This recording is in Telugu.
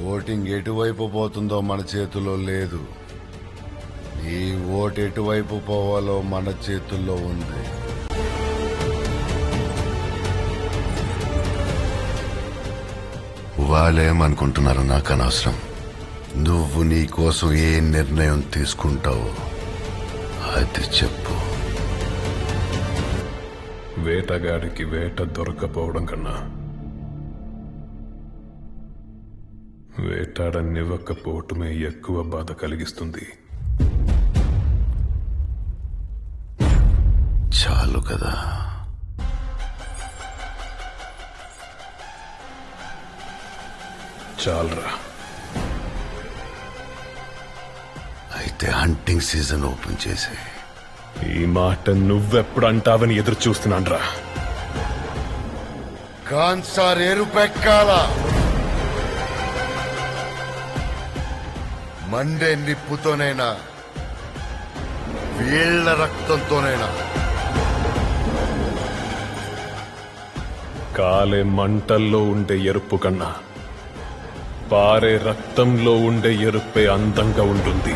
ఓటింగ్ ఎటువైపు పోతుందో మన చేతిలో లేదు. నీ ఓటు ఎటువైపు పోవాలో మన చేతుల్లో ఉంది. వాళ్ళేమనుకుంటున్నారు నాకు అనవసరం. నువ్వు నీ కోసం ఏ నిర్ణయం తీసుకుంటావో అది చెప్పు. వేటగాడికి వేట దొరకపోవడం కన్నా వేటాడనివ్వకపోవటమే ఎక్కువ బాధ కలిగిస్తుంది. చాలు కదా. చాలరా. అయితే హంటింగ్ సీజన్ ఓపెన్ చేసే. ఈ మాట నువ్వెప్పుడు అంటావని ఎదురు చూస్తున్నాన్రా. కాన్సార్ ఎరుపెక్కాల, మండే నిప్పుతోనైనా వీళ్ల రక్తంతోనైనా. కాలే మంటల్లో ఉండే ఎరుపు కన్నా పారే రక్తంలో ఉండే ఎరుపే అందంగా ఉంటుంది.